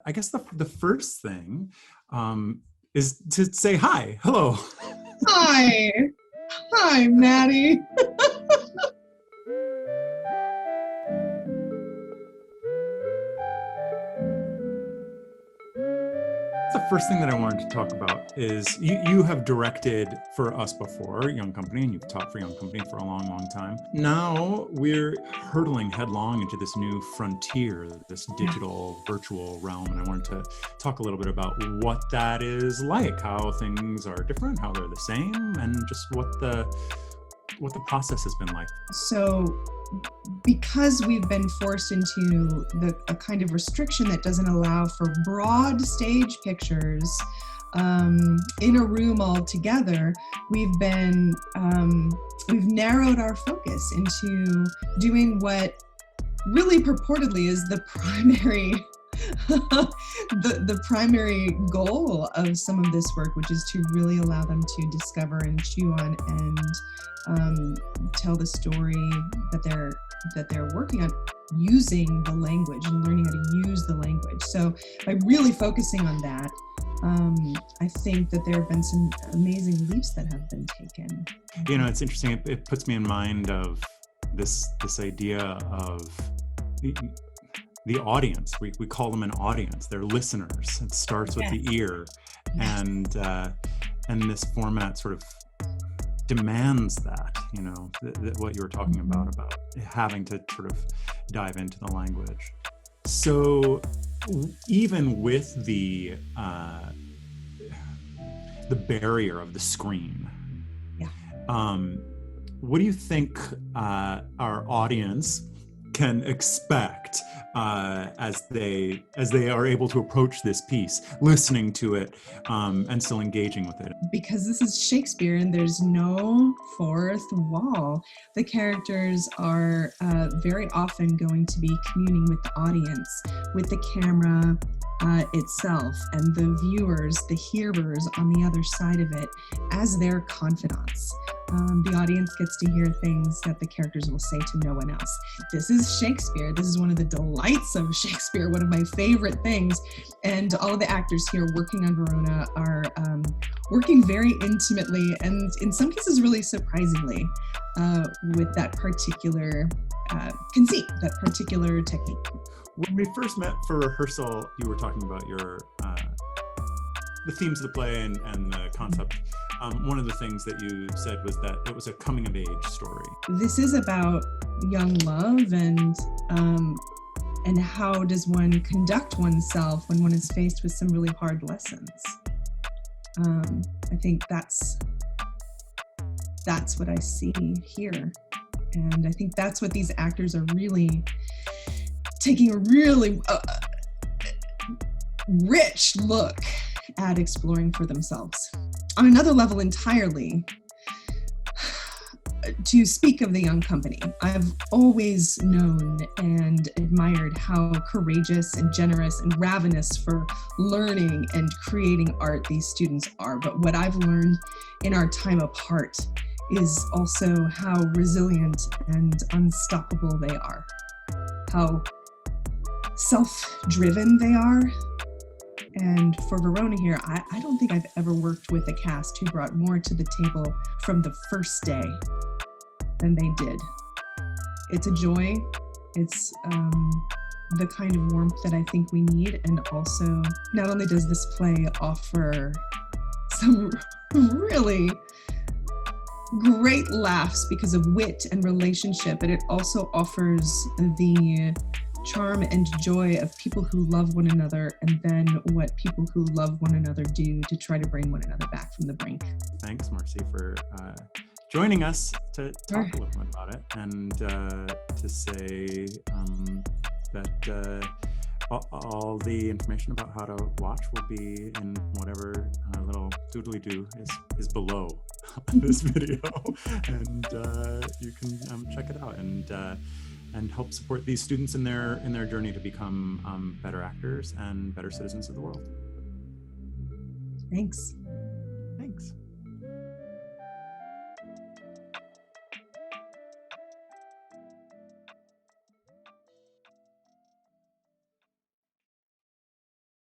I guess the first thing is to say hi. Hello. Hi. Hi, Maddie. The first thing that I wanted to talk about is you have directed for us before, Young Company, and you've taught for Young Company for a long, long time. Now we're hurtling headlong into this new frontier, this digital, virtual realm, and I wanted to talk a little bit about what that is like, how things are different, how they're the same, and just what the process has been like. So because we've been forced into a kind of restriction that doesn't allow for broad stage pictures in a room all together, we've narrowed our focus into doing what really purportedly is the primary the primary goal of some of this work, which is to really allow them to discover and chew on and tell the story that they're working on using the language and learning how to use the language. So by really focusing on that, I think that there have been some amazing leaps that have been taken. You know, it's interesting. It puts me in mind of this idea of the audience. We call them an audience. They're listeners. It starts with the ear, and this format sort of demands that. You know, what you were talking about having to sort of dive into the language. So even with the barrier of the screen, what do you think our audience can expect as they are able to approach this piece, listening to it and still engaging with it? Because this is Shakespeare and there's no fourth wall, the characters are very often going to be communing with the audience, with the camera itself, and the viewers, the hearers on the other side of it, as their confidants. The audience gets to hear things that the characters will say to no one else. This is Shakespeare. This is one of the delights of Shakespeare, one of my favorite things. And all of the actors here working on Verona are working very intimately and in some cases really surprisingly with that particular conceit, that particular technique. When we first met for rehearsal, you were talking about your the themes of the play and the concept. One of the things that you said was that it was a coming-of-age story. This is about young love and how does one conduct oneself when one is faced with some really hard lessons. I think that's what I see here, and I think that's what these actors are really taking a really rich look at exploring for themselves. On another level entirely, to speak of the Young Company, I've always known and admired how courageous and generous and ravenous for learning and creating art these students are. But what I've learned in our time apart is also how resilient and unstoppable they are, how self-driven they are. And for Verona here, I don't think I've ever worked with a cast who brought more to the table from the first day than they did. It's a joy. It's the kind of warmth that I think we need. And also, not only does this play offer some really great laughs because of wit and relationship, but it also offers the charm and joy of people who love one another, and then what people who love one another do to try to bring one another back from the brink. Thanks, Marcy, for joining us to talk a little bit about it, and to say that all the information about how to watch will be in whatever little doodly-doo is below this video, and you can check it out and help support these students in their journey to become better actors and better citizens of the world. Thanks.